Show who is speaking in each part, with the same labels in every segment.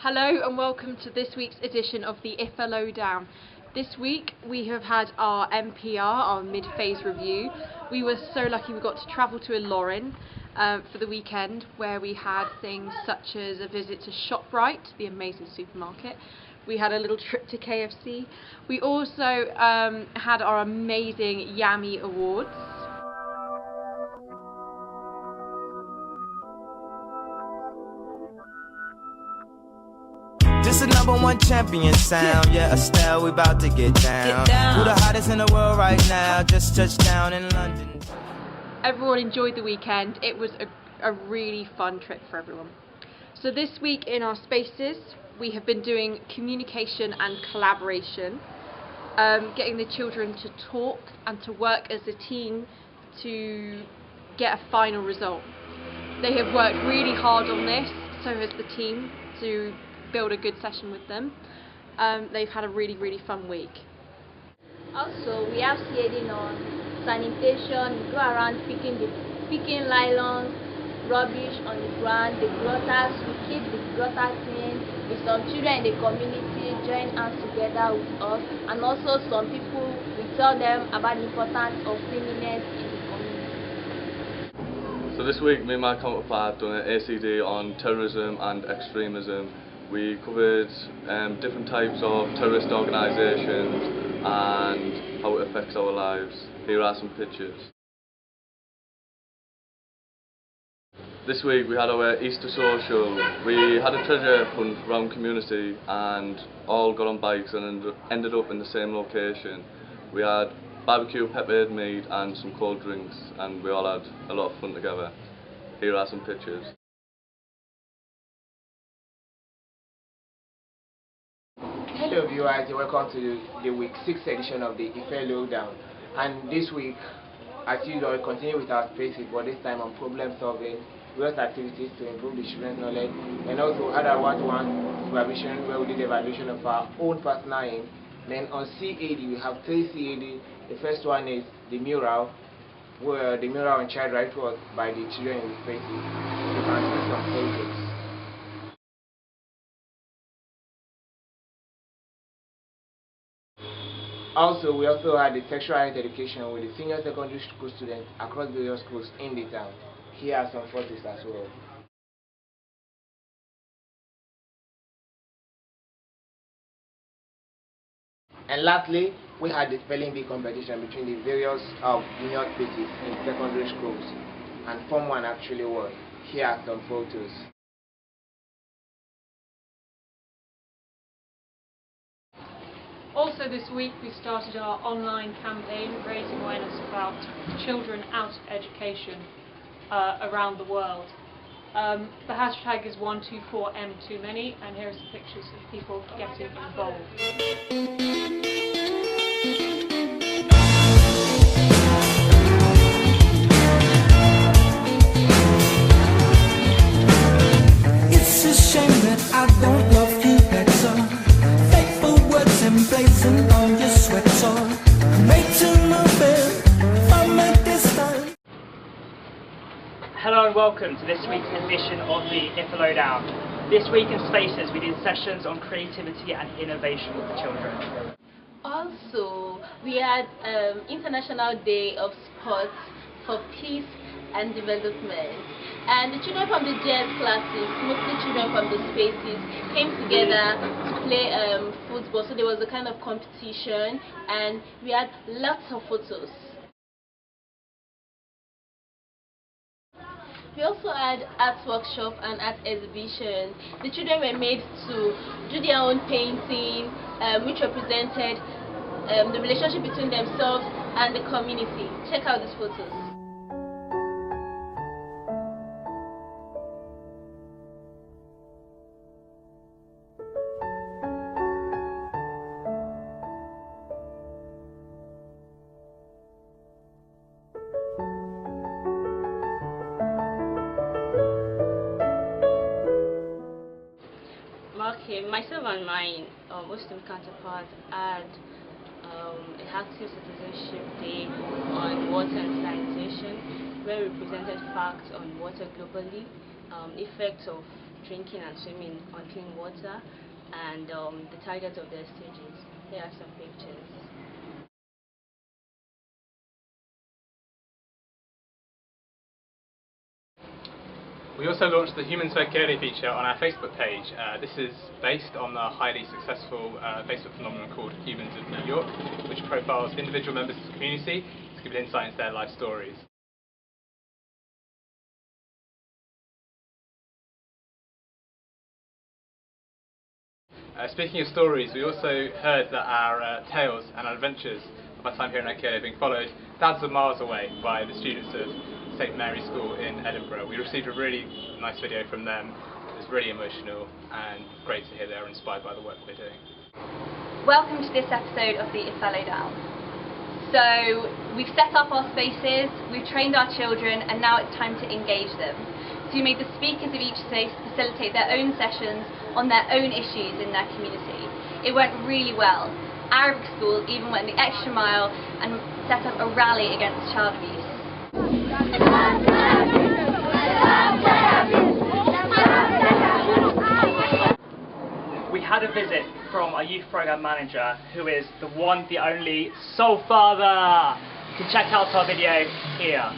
Speaker 1: Hello and welcome to this week's edition of the IFA Lowdown. This week we have had our MPR, our mid-phase review. We were so lucky we got to travel to Ilorin for the weekend, where we had things such as a visit to ShopRite, the amazing supermarket. We had a little trip to KFC. We also had our amazing Yummy Awards.
Speaker 2: This is #1 champion sound, yeah, Estelle, we about to get down. Who the hottest in the world right now, just touched down in London.
Speaker 1: Everyone enjoyed the weekend. It was a really fun trip for everyone. So this week in our spaces, we have been doing communication and collaboration, getting the children to talk and to work as a team to get a final result. They have worked really hard on this, so has the team, to build a good session with them. They've had a really fun week.
Speaker 3: Also, we have shading on sanitation. We go around picking nylons, rubbish on the ground, the gutters. We keep the gutter clean. With some children in the community join hands together with us, and also some people, we tell them about the importance of cleanliness in the community.
Speaker 4: So this week, me and my counterpart have done an ACD on terrorism and extremism. We covered different types of terrorist organisations and how it affects our lives. Here are some pictures. This week we had our Easter social. We had a treasure hunt around community and all got on bikes and ended up in the same location. We had barbecue, peppered meat and some cold drinks, and we all had a lot of fun together. Here are some pictures.
Speaker 5: Hello viewers, welcome to the week 6 edition of the IFA Lowdown. And this week, as usual, we continue with our spaces, but this time on problem solving, various activities to improve the children's knowledge, and also other one-to-one supervision where we did evaluation of our own personal aim. Then on CAD, we have 3 CAD. The first one is the mural, where the mural on child rights was by the children in the spaces. You can see some photos. Also, we also had the sexual health education with the senior secondary school students across various schools in the town. Here are some photos as well. And lastly, we had the spelling bee competition between the various junior spaces in secondary schools, and Form 1 actually won. Here are some photos.
Speaker 1: Also this week we started our online campaign raising awareness about children out of education around the world. The hashtag is 124M2Many, and here are some pictures of people getting involved.
Speaker 2: It's a shame that I don't love you better. Faithful words emblazoned on your sweater. Made to move it from a distance.
Speaker 6: Hello and welcome to this week's edition of the IFA Lowdown. This week in Spaces we did sessions on creativity and innovation with the children.
Speaker 3: Also, we had International Day of Sports for Peace and Development. And the children from the JS classes, mostly children from the spaces, came together to play football. So there was a kind of competition, and we had lots of photos. We also had art workshop and art exhibition. The children were made to do their own painting, which represented the relationship between themselves and the community. Check out these photos.
Speaker 7: Okay, myself and my Muslim counterpart had a active citizenship day on water and sanitation, where we presented facts on water globally, effects of drinking and swimming on clean water, and the target of their stages. Here are some pictures.
Speaker 8: We also launched the Human Circularity feature on our Facebook page. This is based on the highly successful Facebook phenomenon called Humans of New York, which profiles individual members of the community to give an insight into their life stories. Speaking of stories, we also heard that our tales and our adventures of our time here in IKEA are being followed thousands of miles away by the students of St Mary's School in Edinburgh. We received a really nice video from them. It was really emotional and great to hear they were inspired by the work we're doing.
Speaker 9: Welcome to this episode of the If I Lay Down. So we've set up our spaces, we've trained our children, and now it's time to engage them. So we made the speakers of each space facilitate their own sessions on their own issues in their community. It went really well. Arabic School even went the extra mile and set up a rally against child abuse.
Speaker 6: We had a visit from our youth program manager, who is the one, the only Soul Father. You can check out our video here.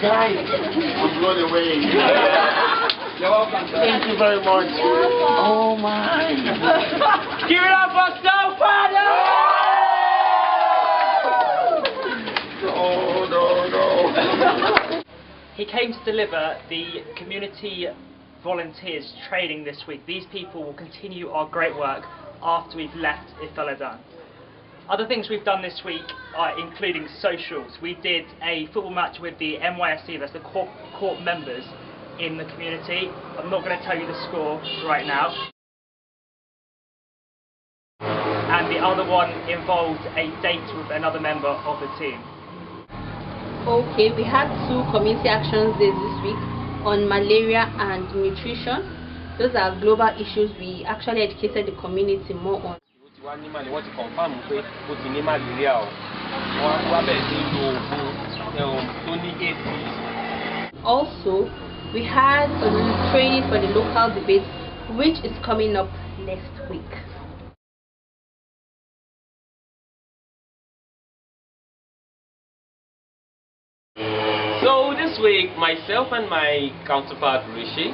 Speaker 5: Guys, I'm blown away. You're welcome. Thank you very much. Oh my. Give it up for Soul Father! No.
Speaker 6: He came to deliver the community volunteers training this week. These people will continue our great work after we've left If I Lay Down. Other things we've done this week are including socials. We did a football match with the NYSC, that's the corp members in the community. I'm not going to tell you the score right now. And the other one involved a date with another member of the team.
Speaker 10: Okay, we had 2 community actions days this week on malaria and nutrition. Those are global issues we actually educated the community more on. Also, we had a training for the local debate, which is coming up next week.
Speaker 11: So this week, myself and my counterpart Rishi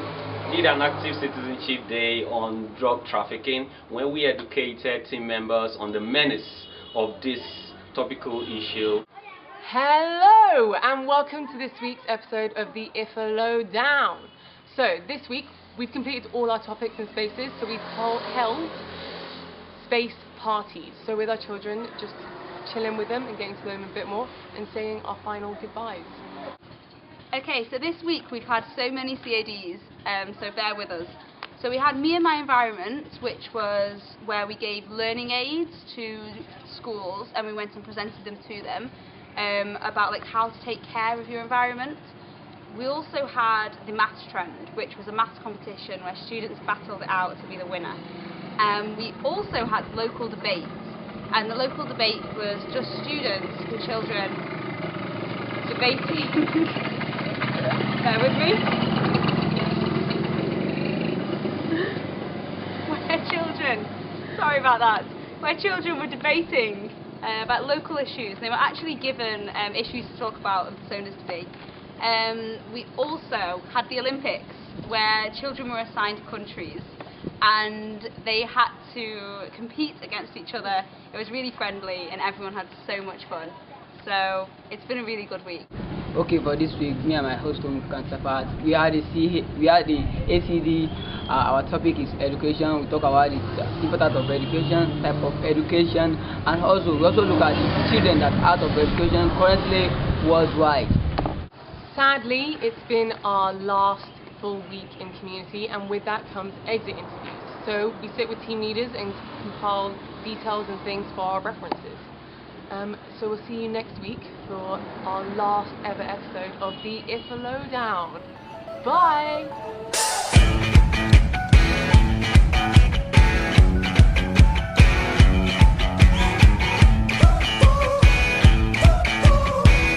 Speaker 11: did an active citizenship day on drug trafficking, when we educated team members on the menace of this topical issue.
Speaker 12: Hello and welcome to this week's episode of the If I Lay Down. So this week we've completed all our topics and spaces, so we've held space parties. So with our children, just chilling with them and getting to know them a bit more and saying our final goodbyes.
Speaker 9: Okay, so this week we've had so many CADs, so bear with us. So we had Me and My Environment, which was where we gave learning aids to schools and we went and presented them to them about like how to take care of your environment. We also had the Maths Trend, which was a maths competition where students battled it out to be the winner. We also had local debate, and the local debate was just students and children debating. Bear with me. Sorry about that. Where children were debating about local issues. They were actually given issues to talk about and so as to be. We also had the Olympics, where children were assigned countries and they had to compete against each other. It was really friendly and everyone had so much fun. So it's been a really good week.
Speaker 13: Okay, for this week, me and my host counterpart, we had the ACD. Our topic is education. We talk about the importance of education, type of education, and also we also look at the children that are out of education currently worldwide.
Speaker 12: Sadly, it's been our last full week in community, and with that comes exit interviews. So we sit with team leaders and compile details and things for our references. So we'll see you next week for our last ever episode of the IFA Lowdown. Bye!